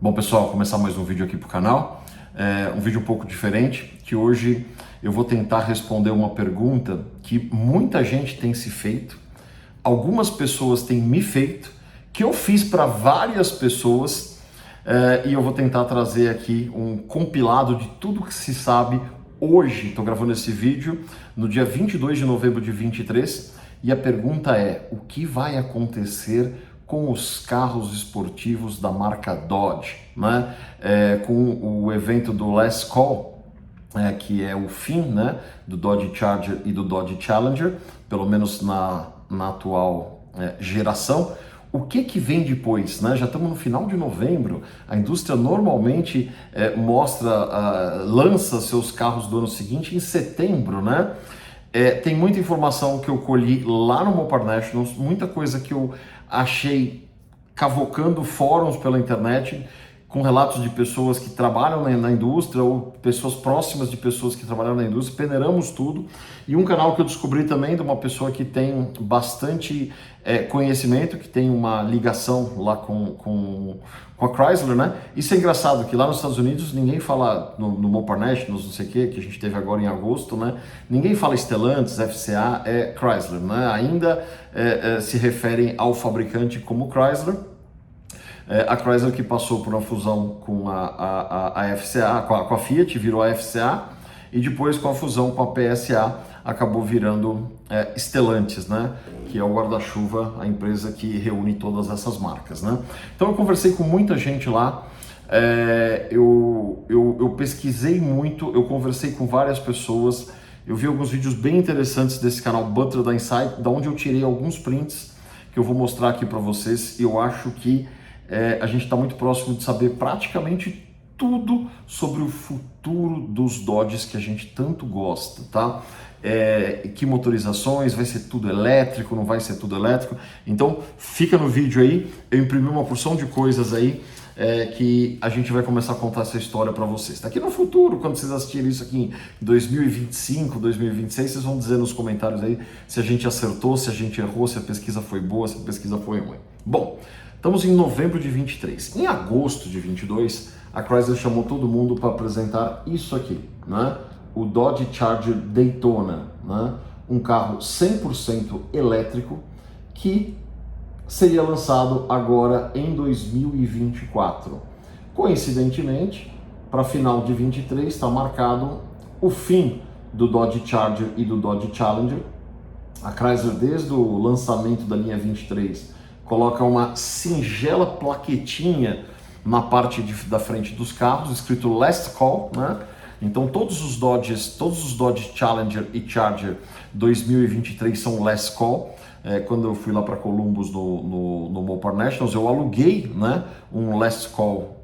Bom, pessoal, começar mais um vídeo aqui para o canal. Um vídeo um pouco diferente, que hoje eu vou tentar responder uma pergunta que muita gente tem se feito, algumas pessoas têm me feito, que eu fiz para várias pessoas, e eu vou tentar trazer aqui um compilado de tudo que se sabe hoje. Estou gravando esse vídeo no dia 22 de novembro de 23 e a pergunta é: o que vai acontecer com os carros esportivos da marca Dodge, né? Com o evento do Last Call, que é o fim, né, do Dodge Charger e do Dodge Challenger, pelo menos na atual geração. O que vem depois, né? Já estamos no final de novembro, a indústria normalmente lança seus carros do ano seguinte em setembro, né? Tem muita informação que eu colhi lá no Mopar Nationals, muita coisa que eu achei cavocando fóruns pela internet, com relatos de pessoas que trabalham na indústria ou pessoas próximas de pessoas que trabalham na indústria. Peneiramos tudo. E um canal que eu descobri também de uma pessoa que tem bastante conhecimento, que tem uma ligação lá com a Chrysler, né? Isso é engraçado, que lá nos Estados Unidos ninguém fala, no Mopar Nationals, não sei o que a gente teve agora em agosto, né? Ninguém fala Stellantis, FCA, é Chrysler, né? Ainda se referem ao fabricante como Chrysler. A Chrysler que passou por uma fusão com a FCA, com a Fiat, virou a FCA, e depois com a fusão com a PSA acabou virando Stellantis, né? Que é o guarda-chuva, a empresa que reúne todas essas marcas, né? Então eu conversei com muita gente lá, eu pesquisei muito, eu conversei com várias pessoas, eu vi alguns vídeos bem interessantes desse canal Butler da Insight, da onde eu tirei alguns prints que eu vou mostrar aqui para vocês. E eu acho que a gente está muito próximo de saber praticamente tudo sobre o futuro dos Dodges que a gente tanto gosta, tá? Que motorizações, vai ser tudo elétrico, não vai ser tudo elétrico? Então fica no vídeo aí, eu imprimi uma porção de coisas aí que a gente vai começar a contar essa história para vocês. Daqui no futuro, quando vocês assistirem isso aqui em 2025, 2026, vocês vão dizer nos comentários aí se a gente acertou, se a gente errou, se a pesquisa foi boa, se a pesquisa foi ruim. Bom, estamos em novembro de 23. Em agosto de 22, a Chrysler chamou todo mundo para apresentar isso aqui, né? O Dodge Charger Daytona, né? Um carro 100% elétrico que seria lançado agora em 2024. Coincidentemente, para final de 23 está marcado o fim do Dodge Charger e do Dodge Challenger. A Chrysler, desde o lançamento da linha 23, coloca uma singela plaquetinha na parte da frente dos carros, escrito Last Call, né? Então todos os Dodge Challenger e Charger 2023 são Last Call. Quando eu fui lá para Columbus no Mopar Nationals, eu aluguei, né, um Last Call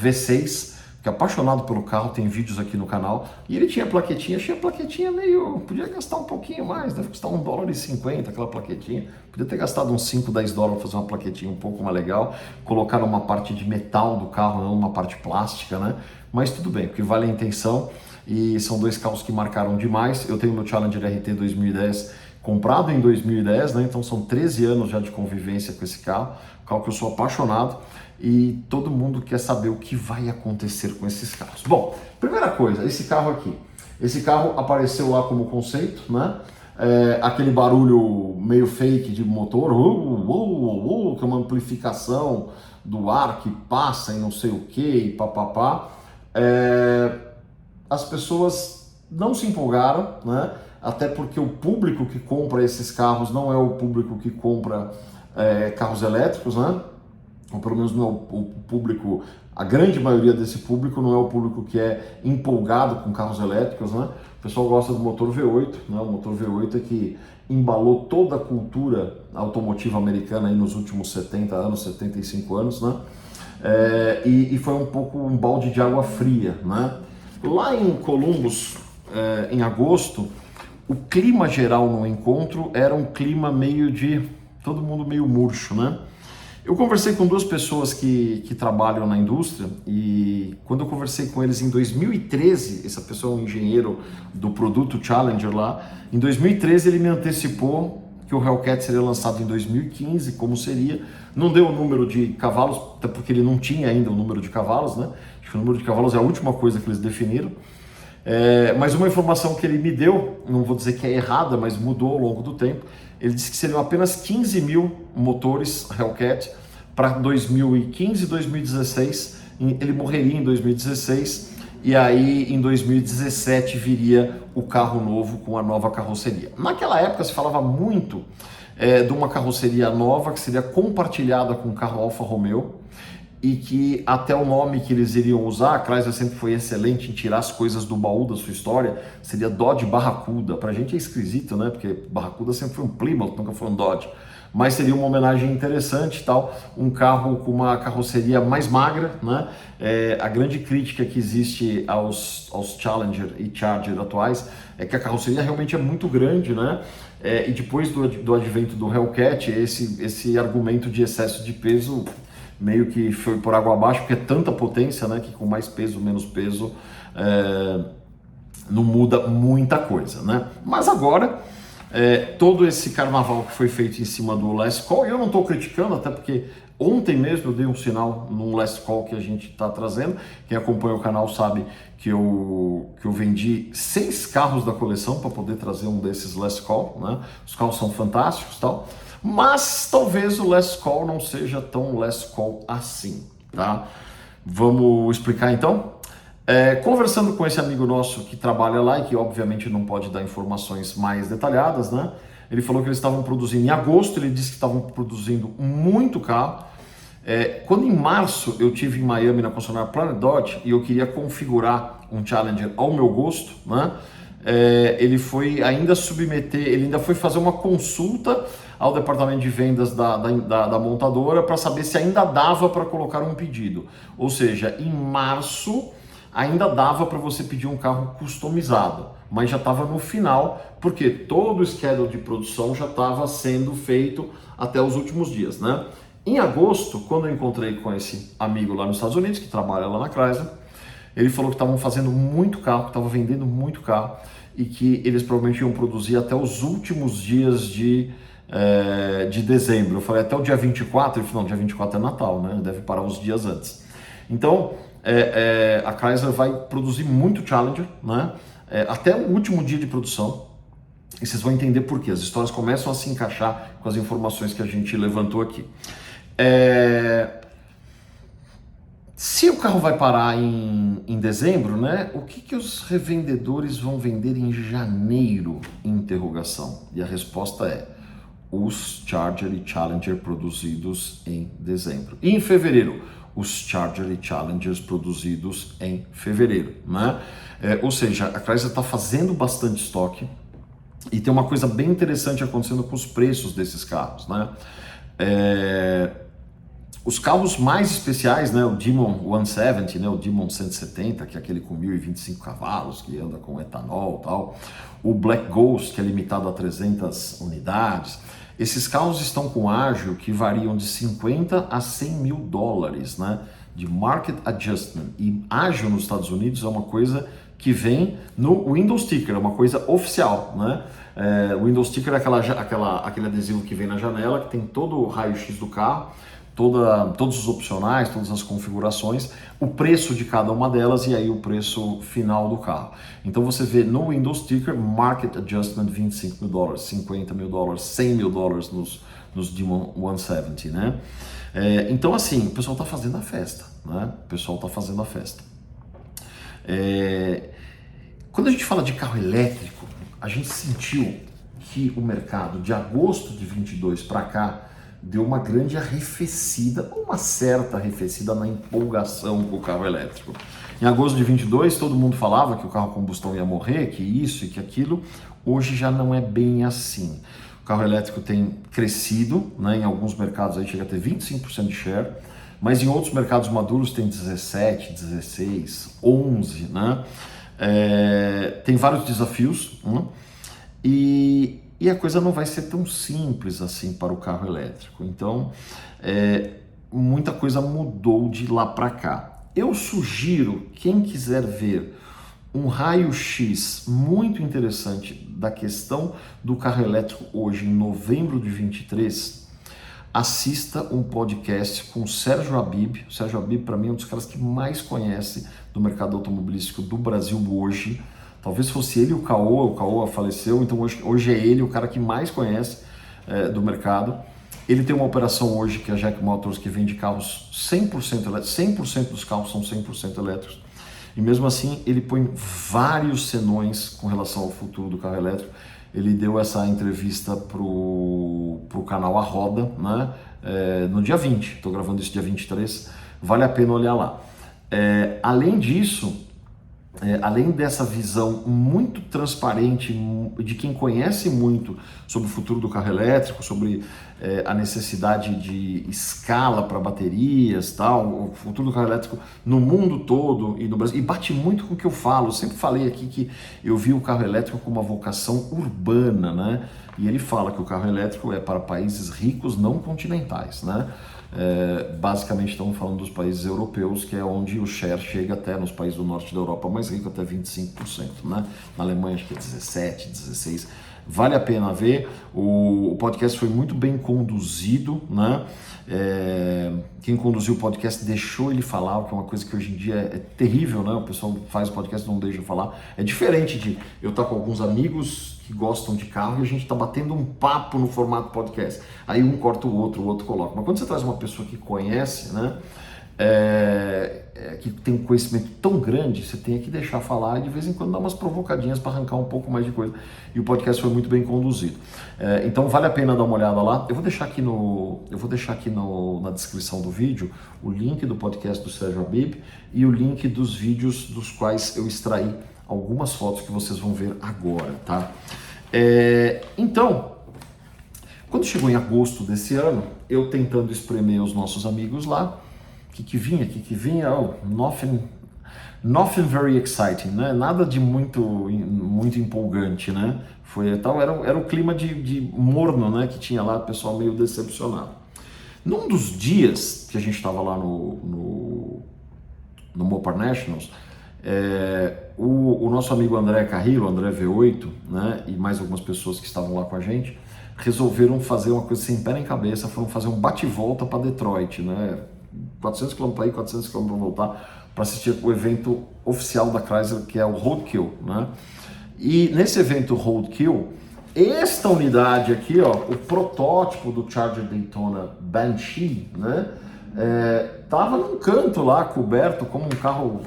V6, que é apaixonado pelo carro, tem vídeos aqui no canal, e ele tinha plaquetinha, achei a plaquetinha meio, podia gastar um pouquinho mais, deve custar $1,50 aquela plaquetinha, podia ter gastado uns 5, 10 dólares para fazer uma plaquetinha um pouco mais legal, colocar uma parte de metal do carro, não uma parte plástica, né? Mas tudo bem, porque vale a intenção, e são dois carros que marcaram demais. Eu tenho meu Challenger RT 2010 comprado em 2010, né? Então são 13 anos já de convivência com esse carro, um carro que eu sou apaixonado, e todo mundo quer saber o que vai acontecer com esses carros. Bom, primeira coisa, esse carro aqui. Esse carro apareceu lá como conceito, né? Aquele barulho meio fake de motor, que é uma amplificação do ar que passa e não sei o que, e papapá. As pessoas não se empolgaram, né? Até porque o público que compra esses carros não é o público que compra carros elétricos, né? Ou pelo menos não é o público, a grande maioria desse público não é o público que é empolgado com carros elétricos, né? O pessoal gosta do motor V8, né? O motor V8 é que embalou toda a cultura automotiva americana aí nos últimos 70 anos, 75 anos, né? E foi um pouco um balde de água fria, né? Lá em Columbus, em agosto, o clima geral no encontro era um clima meio de todo mundo meio murcho, né? Eu conversei com duas pessoas que trabalham na indústria, e quando eu conversei com eles em 2013, essa pessoa é um engenheiro do produto Challenger lá, em 2013 ele me antecipou que o Hellcat seria lançado em 2015, como seria. Não deu o número de cavalos, até porque ele não tinha ainda o número de cavalos, né? Acho que o número de cavalos é a última coisa que eles definiram. Mas uma informação que ele me deu, não vou dizer que é errada, mas mudou ao longo do tempo, ele disse que seriam apenas 15 mil motores Hellcat para 2015 e 2016, ele morreria em 2016, e aí em 2017 viria o carro novo com a nova carroceria. Naquela época se falava muito de uma carroceria nova que seria compartilhada com o carro Alfa Romeo, e que até o nome que eles iriam usar, a Chrysler sempre foi excelente em tirar as coisas do baú da sua história, seria Dodge Barracuda. Pra gente é esquisito, né? Porque Barracuda sempre foi um Plymouth, nunca foi um Dodge. Mas seria uma homenagem interessante e tal, um carro com uma carroceria mais magra, né? A grande crítica que existe aos Challenger e Charger atuais é que a carroceria realmente é muito grande, né? E depois do advento do Hellcat, esse argumento de excesso de peso meio que foi por água abaixo, porque é tanta potência, né, que com mais peso, menos peso, não muda muita coisa, né? Mas agora, todo esse carnaval que foi feito em cima do Last Call, eu não estou criticando, até porque ontem mesmo eu dei um sinal num Last Call que a gente está trazendo. Quem acompanha o canal sabe que eu vendi 6 carros da coleção para poder trazer um desses Last Call, né? Os carros são fantásticos e tal. Mas talvez o Last Call não seja tão Last Call assim, tá? Vamos explicar então? Conversando com esse amigo nosso que trabalha lá e que obviamente não pode dar informações mais detalhadas, né? Ele falou que eles estavam produzindo em agosto, ele disse que estavam produzindo muito carro. Quando em março eu tive em Miami na concessionária Planet Dodge e eu queria configurar um Challenger ao meu gosto, né? Ele foi ainda submeter, ele ainda foi fazer uma consulta ao departamento de vendas da montadora para saber se ainda dava para colocar um pedido. Ou seja, em março ainda dava para você pedir um carro customizado, mas já estava no final, porque todo o schedule de produção já estava sendo feito até os últimos dias, né? Em agosto, quando eu encontrei com esse amigo lá nos Estados Unidos, que trabalha lá na Chrysler, ele falou que estavam fazendo muito carro, que estavam vendendo muito carro, e que eles provavelmente iam produzir até os últimos dias de dezembro. Eu falei, até o dia 24? Ele falou, não, dia 24 é Natal, né? Deve parar uns dias antes. Então, a Chrysler vai produzir muito Challenger, né? Até o último dia de produção, e vocês vão entender por quê. As histórias começam a se encaixar com as informações que a gente levantou aqui. Se o carro vai parar em dezembro, né? O que os revendedores vão vender em janeiro? Interrogação. E a resposta é os Charger e Challenger produzidos em dezembro. E em fevereiro, os Charger e Challengers produzidos em fevereiro, né? Ou seja, a Chrysler está fazendo bastante estoque e tem uma coisa bem interessante acontecendo com os preços desses carros, né? Os carros mais especiais, né, o Demon 170, né, o Demon 170, que é aquele com 1025 cavalos, que anda com etanol e tal, o Black Ghost, que é limitado a 300 unidades, esses carros estão com ágio que variam de 50 a 100 mil dólares, né, de market adjustment. E ágio nos Estados Unidos é uma coisa que vem no Window Sticker, é uma coisa oficial, né? O Window Sticker é aquele adesivo que vem na janela, que tem todo o raio-x do carro, todos os opcionais, todas as configurações, o preço de cada uma delas e aí o preço final do carro. Então você vê no Windows Sticker, Market Adjustment 25 mil dólares, 50 mil dólares, 100 mil dólares nos Demon 170, né? Então assim, o pessoal está fazendo a festa, né? O pessoal está fazendo a festa. Quando a gente fala de carro elétrico, a gente sentiu que o mercado de agosto de 22 para cá deu uma grande arrefecida, uma certa arrefecida na empolgação com o carro elétrico. Em agosto de 22, todo mundo falava que o carro a combustão ia morrer, que isso e que aquilo. Hoje já não é bem assim. O carro elétrico tem crescido, né? Em alguns mercados aí chega a ter 25% de share, mas em outros mercados maduros tem 17, 16, 11, né? Tem vários desafios, né? E a coisa não vai ser tão simples assim para o carro elétrico. Então, muita coisa mudou de lá para cá. Eu sugiro, quem quiser ver um raio-x muito interessante da questão do carro elétrico hoje, em novembro de 23, assista um podcast com o Sérgio Habib. O Sérgio Habib, para mim, é um dos caras que mais conhece do mercado automobilístico do Brasil hoje. Talvez fosse ele o Caoa faleceu, então hoje é ele o cara que mais conhece do mercado. Ele tem uma operação hoje, que é a Jack Motors, que vende carros 100% elétricos, 100% dos carros são 100% elétricos. E mesmo assim, ele põe vários senões com relação ao futuro do carro elétrico. Ele deu essa entrevista pro canal A Roda, né? No dia 20, estou gravando isso dia 23, vale a pena olhar lá. Além disso, além dessa visão muito transparente de quem conhece muito sobre o futuro do carro elétrico, sobre a necessidade de escala para baterias, tal, o futuro do carro elétrico no mundo todo e no Brasil, e bate muito com o que eu falo. Eu sempre falei aqui que eu vi o carro elétrico como uma vocação urbana, né? E ele fala que o carro elétrico é para países ricos não continentais, né? Basicamente estamos falando dos países europeus, que é onde o share chega até, nos países do norte da Europa mais rico, até 25%, né? Na Alemanha acho que é 17%, 16%. Vale a pena ver. O podcast foi muito bem conduzido, né? Quem conduziu o podcast deixou ele falar, que é uma coisa que hoje em dia é terrível, né? O pessoal faz o podcast e não deixa falar. É diferente de eu estar com alguns amigos que gostam de carro e a gente está batendo um papo no formato podcast. Aí um corta o outro coloca. Mas quando você traz uma pessoa que conhece, né? Que tem um conhecimento tão grande, você tem que deixar falar e de vez em quando dar umas provocadinhas para arrancar um pouco mais de coisa. E o podcast foi muito bem conduzido. Então vale a pena dar uma olhada lá. Eu vou deixar aqui na descrição do vídeo o link do podcast do Sérgio Habib e o link dos vídeos dos quais eu extraí algumas fotos que vocês vão ver agora, tá? Então, quando chegou em agosto desse ano, eu tentando espremer os nossos amigos lá, o que vinha? Oh, nothing very exciting, né? Nada de muito empolgante, né? Era o clima de morno, né? Que tinha lá, o pessoal meio decepcionado. Num dos dias que a gente estava lá no Mopar Nationals, o nosso amigo André Carrillo, André V8, né? E mais algumas pessoas que estavam lá com a gente, resolveram fazer uma coisa sem pé nem cabeça, foram fazer um bate-volta para Detroit, né? 400 km para ir, 400 km para voltar, para assistir o evento oficial da Chrysler, que é o Roadkill, né? E nesse evento Roadkill, esta unidade aqui, ó, o protótipo do Charger Daytona Banshee, né? Tava num canto lá, coberto como um carro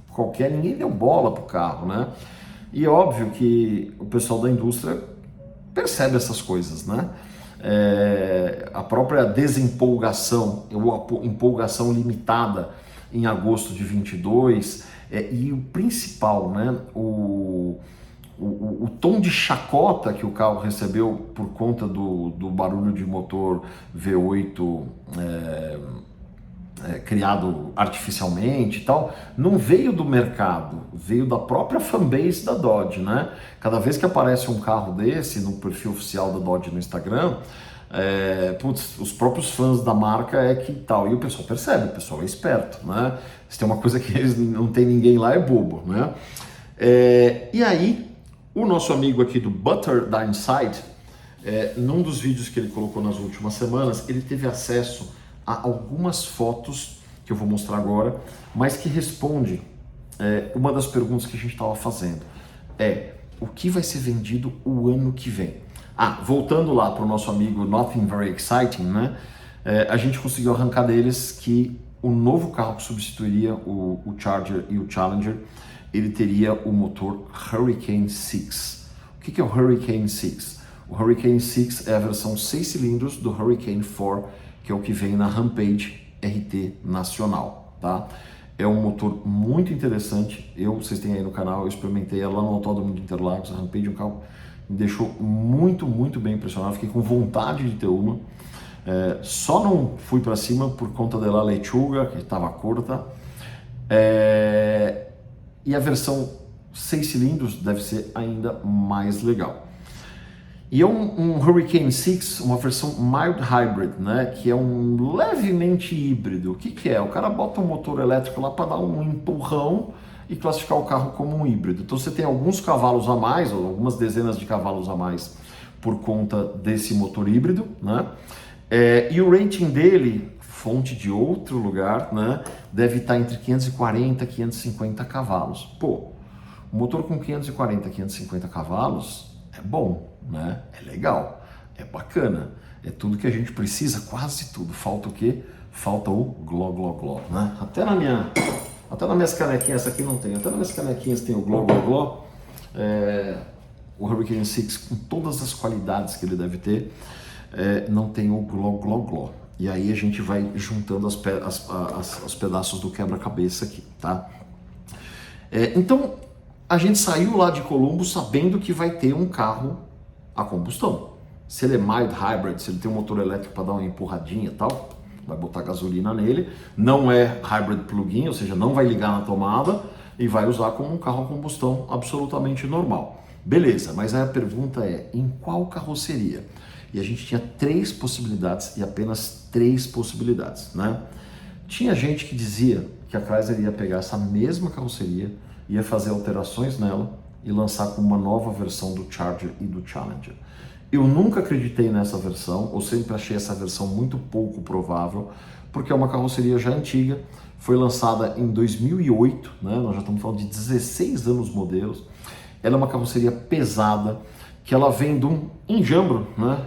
qualquer, ninguém deu bola pro carro, né? E óbvio que o pessoal da indústria percebe essas coisas, né? A própria desempolgação, ou a empolgação limitada em agosto de 22, e o principal, né? O tom de chacota que o carro recebeu por conta do barulho de motor V8 criado artificialmente e tal, não veio do mercado, veio da própria fanbase da Dodge, né? Cada vez que aparece um carro desse no perfil oficial da Dodge no Instagram, os próprios fãs da marca que tal, e o pessoal percebe, o pessoal é esperto, né? Se tem uma coisa que eles não tem ninguém lá, é bobo, né? E aí, o nosso amigo aqui do Butter da Inside, num dos vídeos que ele colocou nas últimas semanas, ele teve acesso a algumas fotos que eu vou mostrar agora, mas que responde uma das perguntas que a gente estava fazendo. O que vai ser vendido o ano que vem? Voltando lá para o nosso amigo Nothing Very Exciting, né? A gente conseguiu arrancar deles que o novo carro que substituiria o Charger e o Challenger, ele teria o motor Hurricane 6. O que é o Hurricane 6? O Hurricane 6 é a versão 6 cilindros do Hurricane 4, que é o que vem na Rampage RT Nacional, tá? É um motor muito interessante, vocês têm aí no canal, eu experimentei ela lá no Autódromo de Interlagos. A Rampage é um carro que me deixou muito, muito bem impressionado, fiquei com vontade de ter uma. Só não fui para cima por conta da lechuga, que estava curta. E a versão 6 cilindros deve ser ainda mais legal. E é um Hurricane 6, uma versão mild hybrid, né? Que é um levemente híbrido. O que é? O cara bota um motor elétrico lá para dar um empurrão e classificar o carro como um híbrido. Então você tem alguns cavalos a mais, ou algumas dezenas de cavalos a mais por conta desse motor híbrido, né? E o rating dele, fonte de outro lugar, né, deve estar entre 540 e 550 cavalos. Pô, um motor com 540, 550 cavalos é bom, né? É legal, é bacana, é tudo que a gente precisa, quase tudo. Falta o quê? Falta o gló, gló, gló, né? Até nas minhas canequinhas, essa aqui não tem, até nas minhas canequinhas tem o gló, gló, gló. O Hurricane 6, com todas as qualidades que ele deve ter, não tem o gló, gló, gló. E aí a gente vai juntando os pedaços do quebra-cabeça aqui, tá? Então, a gente saiu lá de Colombo sabendo que vai ter um carro a combustão. Se ele é mild hybrid, se ele tem um motor elétrico para dar uma empurradinha e tal, vai botar gasolina nele. Não é hybrid plug-in, ou seja, não vai ligar na tomada e vai usar como um carro a combustão absolutamente normal. Beleza, mas aí a pergunta é, em qual carroceria? E a gente tinha 3 possibilidades e apenas 3 possibilidades, né? Tinha gente que dizia que a Chrysler ia pegar essa mesma carroceria, ia fazer alterações nela e lançar com uma nova versão do Charger e do Challenger. Eu nunca acreditei nessa versão, ou sempre achei essa versão muito pouco provável, porque é uma carroceria já antiga, foi lançada em 2008, né? Nós já estamos falando de 16 anos modelos. Ela é uma carroceria pesada, que ela vem de um enjambro, né?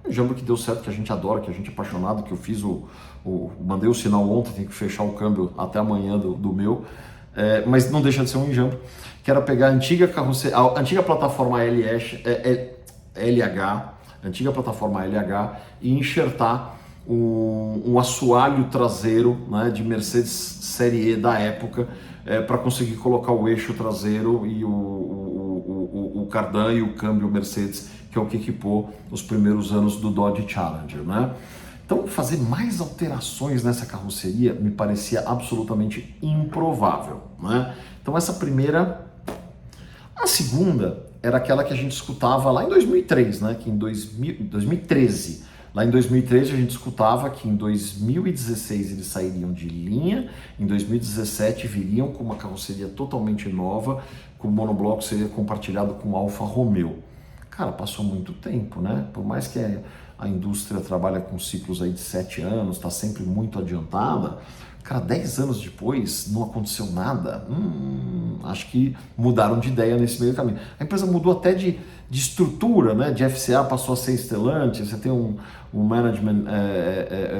Enjambro que deu certo, que a gente adora, que a gente é apaixonado, que eu fiz mandei o sinal ontem, tem que fechar o câmbio até amanhã do meu, mas não deixa de ser um enjambro, que era pegar a antiga carroceria, a antiga plataforma LH, antiga plataforma LH, e enxertar um assoalho traseiro, né, de Mercedes Série E da época, para conseguir colocar o eixo traseiro e o cardan e o câmbio Mercedes, que é o que equipou os primeiros anos do Dodge Challenger, né? Então, fazer mais alterações nessa carroceria me parecia absolutamente improvável, né? Então, essa primeira. A segunda era aquela que a gente escutava lá em 2003, né? Que em 2013. Lá em 2013 a gente escutava que em 2016 eles sairiam de linha, em 2017 viriam com uma carroceria totalmente nova, com o monobloco seria compartilhado com o Alfa Romeo. Cara, passou muito tempo, né? Por mais que a indústria trabalha com ciclos aí de 7 anos, está sempre muito adiantada, cara, 10 anos depois não aconteceu nada. Acho que mudaram de ideia nesse meio do caminho. A empresa mudou até de estrutura, né? De FCA passou a ser Stellantis, você tem um management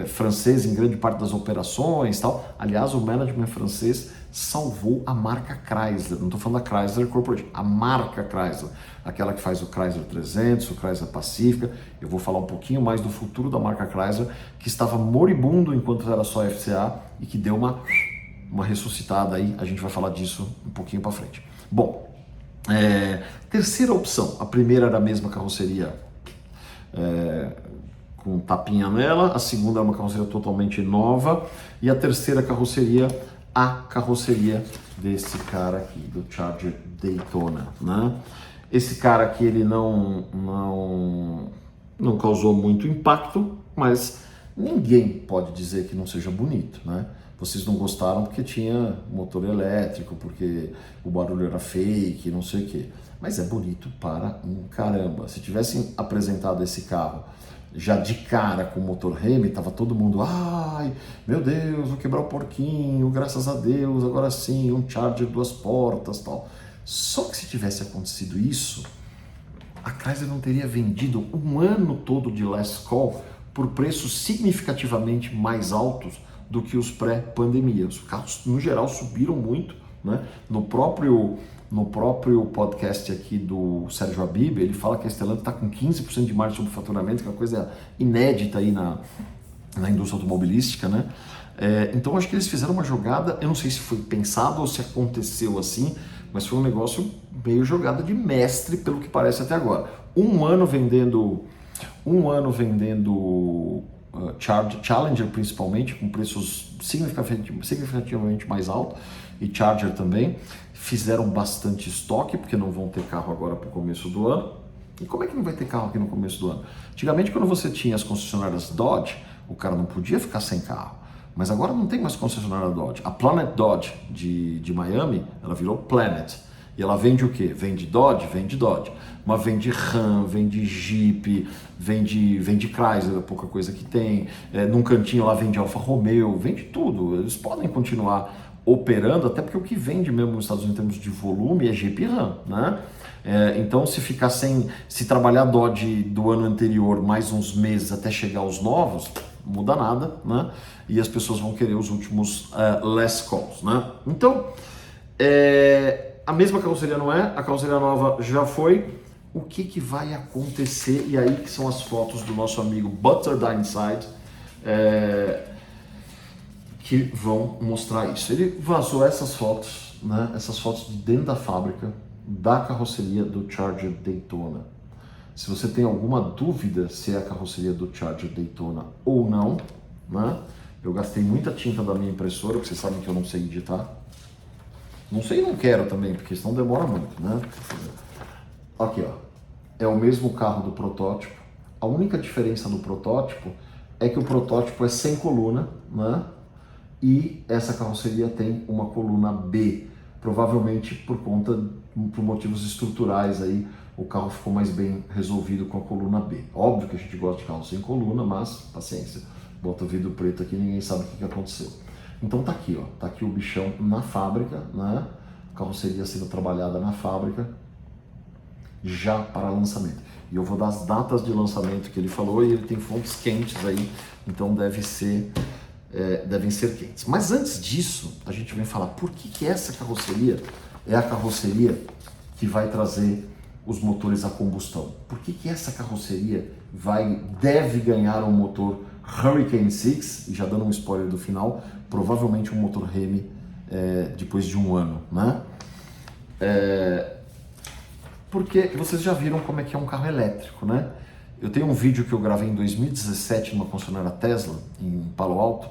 francês em grande parte das operações, tal. Aliás, o management francês salvou a marca Chrysler, não estou falando da Chrysler Corporation, a marca Chrysler, aquela que faz o Chrysler 300, o Chrysler Pacifica. Eu vou falar um pouquinho mais do futuro da marca Chrysler, que estava moribundo enquanto era só FCA e que deu uma ressuscitada aí, a gente vai falar disso um pouquinho para frente. Bom, terceira opção, a primeira era a mesma carroceria com tapinha nela, a segunda era uma carroceria totalmente nova e a terceira carroceria, a carroceria desse cara aqui, do Charger Daytona, né? Esse cara aqui, ele não causou muito impacto, mas ninguém pode dizer que não seja bonito, né? Vocês não gostaram porque tinha motor elétrico, porque o barulho era fake, não sei o quê. Mas é bonito para um caramba. Se tivessem apresentado esse carro já de cara com o motor Hemi, tava todo mundo, ai, meu Deus, vou quebrar o porquinho, graças a Deus, agora sim, um Charger 2 portas, tal. Só que se tivesse acontecido isso, a Chrysler não teria vendido um ano todo de Last Call por preços significativamente mais altos do que os pré-pandemia. Os carros, no geral, subiram muito, né? No próprio podcast aqui do Sérgio Habib, ele fala que a Stellantis está com 15% de margem sobre faturamento, que é uma coisa inédita aí na indústria automobilística, né? Então, acho que eles fizeram uma jogada, eu não sei se foi pensado ou se aconteceu assim, mas foi um negócio meio jogada de mestre, pelo que parece até agora. Um ano vendendo Challenger principalmente, com preços significativamente mais altos, e Charger também, fizeram bastante estoque, porque não vão ter carro agora para o começo do ano. E como é que não vai ter carro aqui no começo do ano? Antigamente, quando você tinha as concessionárias Dodge, o cara não podia ficar sem carro. Mas agora não tem mais concessionária Dodge. A Planet Dodge de Miami, ela virou Planet. E ela vende o quê? Vende Dodge? Vende Dodge. Mas vende Ram, vende Jeep, vende Chrysler, pouca coisa que tem. Num cantinho lá vende Alfa Romeo, vende tudo. Eles podem continuar operando, até porque o que vende mesmo nos Estados Unidos em termos de volume é Jeep e Ram, né? Então se trabalhar Dodge do ano anterior mais uns meses até chegar aos novos, muda nada, né? E as pessoas vão querer os últimos last calls, né? Então, a mesma carroceria não é, a carroceria nova já foi. O que vai acontecer? E aí que são as fotos do nosso amigo Butter da Inside, que vão mostrar isso. Ele vazou essas fotos, né? Essas fotos de dentro da fábrica da carroceria do Charger Daytona. Se você tem alguma dúvida se é a carroceria do Charger Daytona ou não, né? Eu gastei muita tinta da minha impressora, porque vocês sabem que eu não sei editar. Não sei e não quero também, porque senão demora muito, né? Aqui, ó. É o mesmo carro do protótipo. A única diferença do protótipo é que o protótipo é sem coluna, né? E essa carroceria tem uma coluna B, provavelmente por motivos estruturais aí, o carro ficou mais bem resolvido com a coluna B. Óbvio que a gente gosta de carro sem coluna, mas paciência, bota o vidro preto aqui, ninguém sabe o que aconteceu. Então tá aqui, ó, tá aqui o bichão na fábrica, né? Carroceria sendo trabalhada na fábrica, já para lançamento. E eu vou dar as datas de lançamento que ele falou, e ele tem fontes quentes aí, então devem ser quentes. Mas antes disso, a gente vem falar por que essa carroceria é a carroceria que vai trazer os motores a combustão. Por que essa carroceria deve ganhar um motor Hurricane 6, e já dando um spoiler do final, provavelmente um motor Hemi depois de um ano, né? Porque vocês já viram como é que é um carro elétrico, né? Eu tenho um vídeo que eu gravei em 2017 numa concessionária Tesla, em Palo Alto,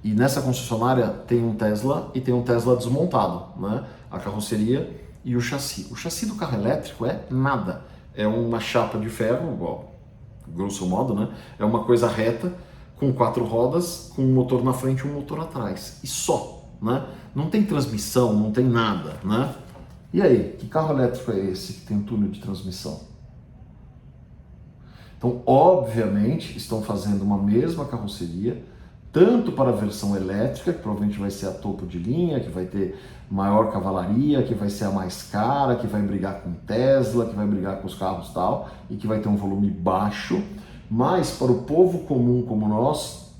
e nessa concessionária tem um Tesla e tem um Tesla desmontado, né? A carroceria e o chassi. O chassi do carro elétrico é nada. É uma chapa de ferro, igual, grosso modo, né? É uma coisa reta, com 4 rodas, com um motor na frente e um motor atrás. E só, né? Não tem transmissão, não tem nada, né? E aí, que carro elétrico é esse que tem túnel de transmissão? Então, obviamente, estão fazendo uma mesma carroceria, tanto para a versão elétrica, que provavelmente vai ser a topo de linha, que vai ter maior cavalaria, que vai ser a mais cara, que vai brigar com Tesla, que vai brigar com os carros e tal, e que vai ter um volume baixo. Mas para o povo comum como nós,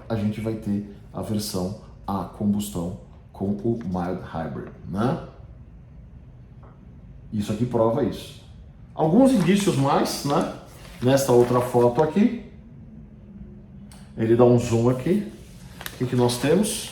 a gente vai ter a versão a combustão com o Mild Hybrid, né? Isso aqui prova isso. Alguns indícios mais, né? Nesta outra foto aqui, ele dá um zoom aqui. O que nós temos?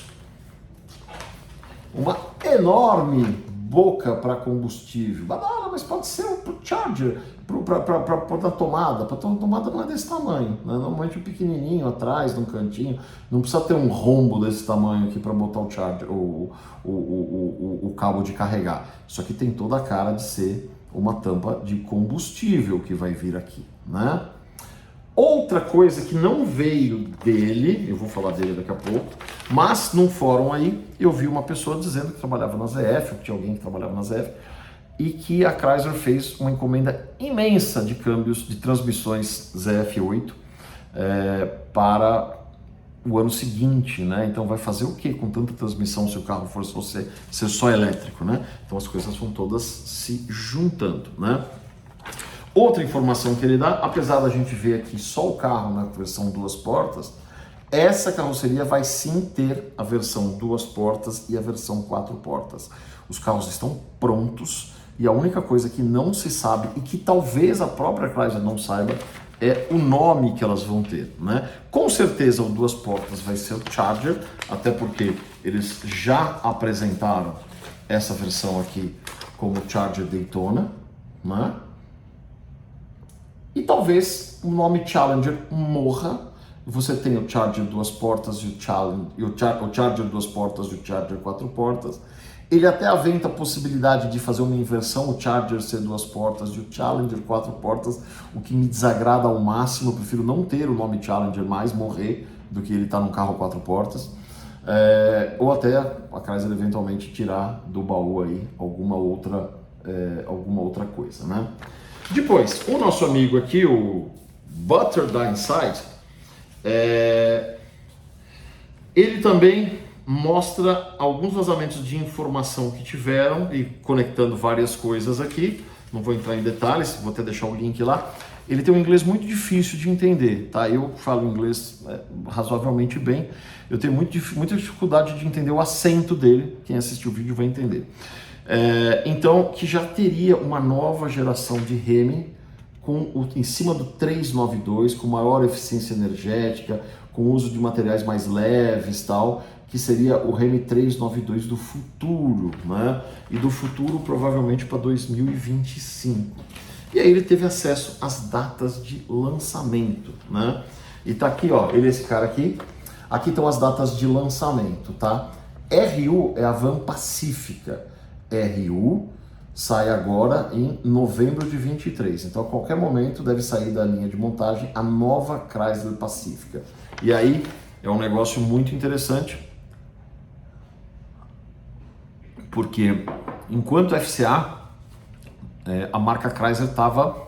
Uma enorme boca para combustível. Mas pode ser para o charger, para a tomada. Para a tomada não é desse tamanho, né? Normalmente um pequenininho atrás, num cantinho. Não precisa ter um rombo desse tamanho aqui para botar o charger, o cabo de carregar. Isso aqui tem toda a cara de ser uma tampa de combustível que vai vir aqui, né? Outra coisa que não veio dele, eu vou falar dele daqui a pouco, mas num fórum aí eu vi uma pessoa dizendo que trabalhava na ZF, ou que tinha alguém que trabalhava na ZF, e que a Chrysler fez uma encomenda imensa de câmbios de transmissões ZF8 para o ano seguinte, né? Então vai fazer o que com tanta transmissão se o carro for ser só elétrico, né? Então as coisas vão todas se juntando, né? Outra informação que ele dá, apesar da gente ver aqui só o carro na versão 2 portas, essa carroceria vai sim ter a versão 2 portas e a versão 4 portas. Os carros estão prontos e a única coisa que não se sabe e que talvez a própria Chrysler não saiba é o nome que elas vão ter, né? Com certeza o 2 portas vai ser o Charger, até porque eles já apresentaram essa versão aqui como Charger Daytona, né? E talvez o nome Challenger morra. Você tem o Charger 2 portas e o Charger 2 portas e o Charger 4 portas. Ele até aventa a possibilidade de fazer uma inversão, o Charger ser 2 portas e o Challenger 4 portas, o que me desagrada ao máximo. Eu prefiro não ter o nome Challenger mais, morrer, do que ele estar num carro 4 portas. Ou até a Chrysler eventualmente tirar do baú aí alguma outra coisa, né? Depois, o nosso amigo aqui, o Butter da Inside, ele também mostra alguns vazamentos de informação que tiveram e conectando várias coisas aqui. Não vou entrar em detalhes, vou até deixar o link lá. Ele tem um inglês muito difícil de entender, tá? Eu falo inglês razoavelmente bem. Eu tenho muita dificuldade de entender o acento dele. Quem assistiu o vídeo vai entender. Então, que já teria uma nova geração de Hemi em cima do 392, com maior eficiência energética, com uso de materiais mais leves, tal, que seria o Hemi 392 do futuro, né? E do futuro provavelmente para 2025. E aí ele teve acesso às datas de lançamento, né? E tá aqui, ó, esse cara aqui. Aqui estão as datas de lançamento, tá? RU é a Van Pacífica. RU sai agora em novembro de 23. Então, a qualquer momento deve sair da linha de montagem a nova Chrysler Pacífica. E aí é um negócio muito interessante, porque enquanto FCA, a marca Chrysler estava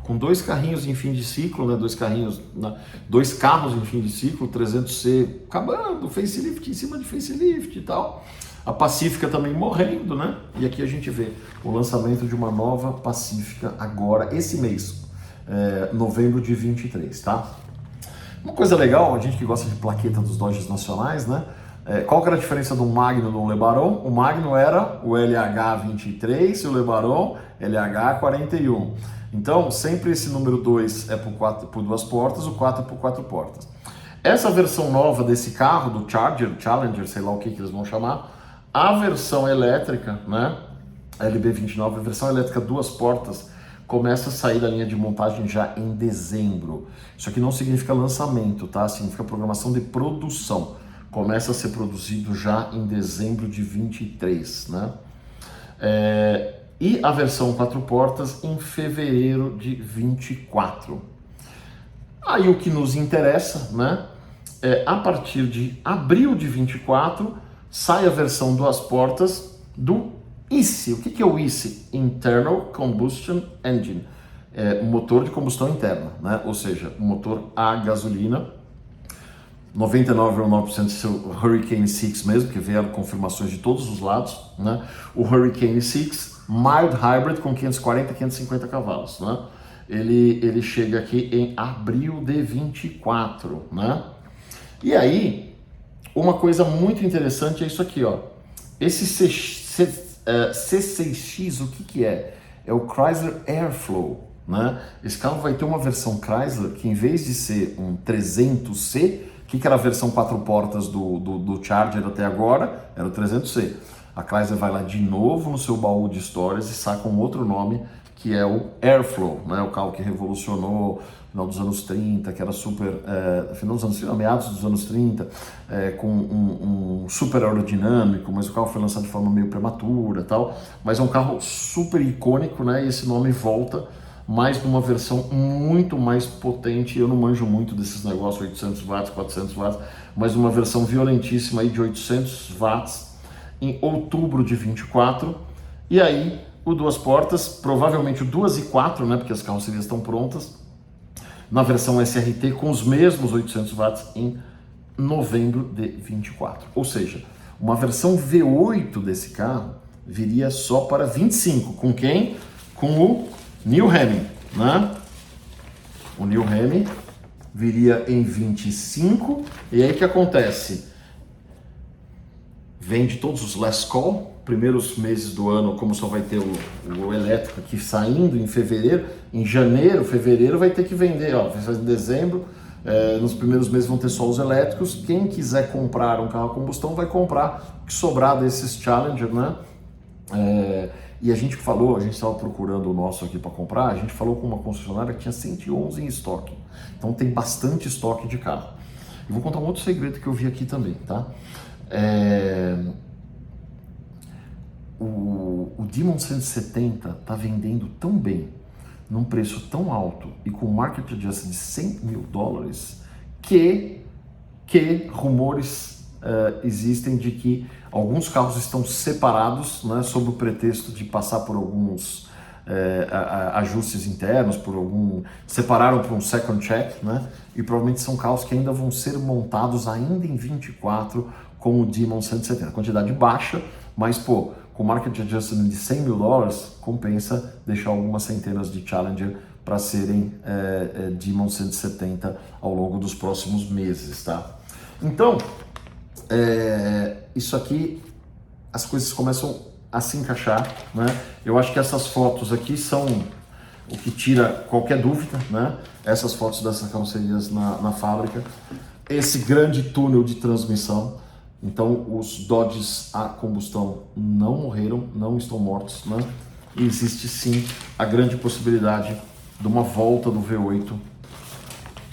com 2 carrinhos em fim de ciclo, né? 2 carros em fim de ciclo, 300C acabando, facelift em cima de facelift e tal. A Pacífica também morrendo, né? E aqui a gente vê o lançamento de uma nova Pacífica agora, esse mês, novembro de 23, tá? Uma coisa legal, a gente que gosta de plaqueta dos Dodges nacionais, né? Qual que era a diferença do Magno no LeBaron? O Magno era o LH23 e o LeBaron LH41. Então, sempre esse número 2 é por 2 portas, o 4 é por 4 portas. Essa versão nova desse carro, do Challenger, sei lá o que eles vão chamar, a versão elétrica, né, LB29, a versão elétrica 2 portas, começa a sair da linha de montagem já em dezembro. Isso aqui não significa lançamento, tá? Significa programação de produção. Começa a ser produzido já em dezembro de 23, né? E a versão 4 portas em fevereiro de 24. Aí o que nos interessa, né? A partir de abril de 24, sai a versão 2 portas do ICE. O que é o ICE? Internal Combustion Engine. Motor de combustão interna, né? Ou seja, motor a gasolina. 99,9% ser o Hurricane 6 mesmo, que vieram confirmações de todos os lados, né? O Hurricane 6, mild hybrid com 540 e 550 cavalos, né? Ele chega aqui em abril de 24, né? E aí, uma coisa muito interessante é isso aqui, ó. Esse C6X, o que é? É o Chrysler Airflow, né? Esse carro vai ter uma versão Chrysler que, em vez de ser um 300C, que era a versão 4 portas do Charger até agora, era o 300C. A Chrysler vai lá de novo no seu baú de histórias e saca um outro nome, que é o Airflow, né? O carro que revolucionou no final dos anos 30, que era super, final dos anos 30, meados dos anos 30, com um super aerodinâmico, mas o carro foi lançado de forma meio prematura e tal, mas é um carro super icônico, né? E esse nome volta, mais numa versão muito mais potente. Eu não manjo muito desses negócios, 800 watts, 400 watts, mas uma versão violentíssima aí de 800 watts em outubro de 24. E aí, o 2 portas, provavelmente o 2 e 4, né, porque as carrocerias estão prontas, na versão SRT com os mesmos 800 watts em novembro de 24. Ou seja, uma versão V8 desse carro viria só para 25. Com quem? Com o New Hemi, né? O New Hemi viria em 25, e aí o que acontece? Vende todos os last call, primeiros meses do ano, como só vai ter o elétrico aqui saindo em fevereiro, em janeiro, fevereiro vai ter que vender, ó, vai fazer em dezembro, nos primeiros meses vão ter só os elétricos. Quem quiser comprar um carro a combustão vai comprar o que sobrar desses Challenger, né? E a gente estava procurando o nosso aqui para comprar, a gente falou com uma concessionária que tinha 111 em estoque. Então tem bastante estoque de carro. E vou contar um outro segredo que eu vi aqui também, tá? O Demon 170 está vendendo tão bem, num preço tão alto e com market adjust de $100 mil, que que rumores existem de que alguns carros estão separados, né, sob o pretexto de passar por alguns ajustes internos, separaram por um second check, né, e provavelmente são carros que ainda vão ser montados ainda em 24 com o Demon 170, quantidade baixa, mas pô, com market adjustment de $100 mil, compensa deixar algumas centenas de Challenger para serem Demon 170 ao longo dos próximos meses, tá? Então, isso aqui, as coisas começam a se encaixar, né? Eu acho que essas fotos aqui são o que tira qualquer dúvida, né? Essas fotos dessas carrocerias na fábrica, esse grande túnel de transmissão. Então, os Dodges a combustão não morreram, não estão mortos, né? E existe sim a grande possibilidade de uma volta do V8,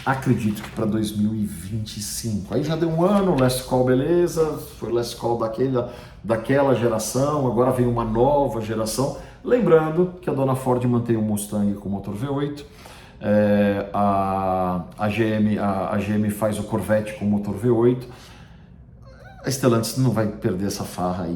acredito que para 2025. Aí já deu um ano, last call beleza, foi last call daquela geração, agora vem uma nova geração. Lembrando que a dona Ford mantém o Mustang com motor V8, a GM faz o Corvette com motor V8. A Stellantis não vai perder essa farra aí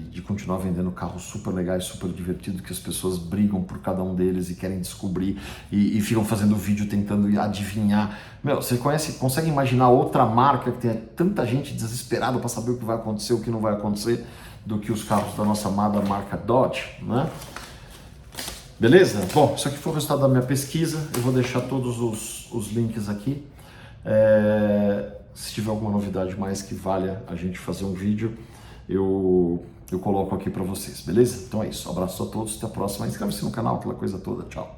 de continuar vendendo carros super legais, super divertidos, que as pessoas brigam por cada um deles e querem descobrir e ficam fazendo vídeo tentando adivinhar. Meu, você consegue imaginar outra marca que tenha tanta gente desesperada para saber o que vai acontecer, o que não vai acontecer, do que os carros da nossa amada marca Dodge, né? Beleza? Bom, isso aqui foi o resultado da minha pesquisa, eu vou deixar todos os links aqui. Se tiver alguma novidade mais que valha a gente fazer um vídeo, eu coloco aqui para vocês, beleza? Então é isso, abraço a todos, até a próxima, inscreva-se no canal, aquela coisa toda, tchau.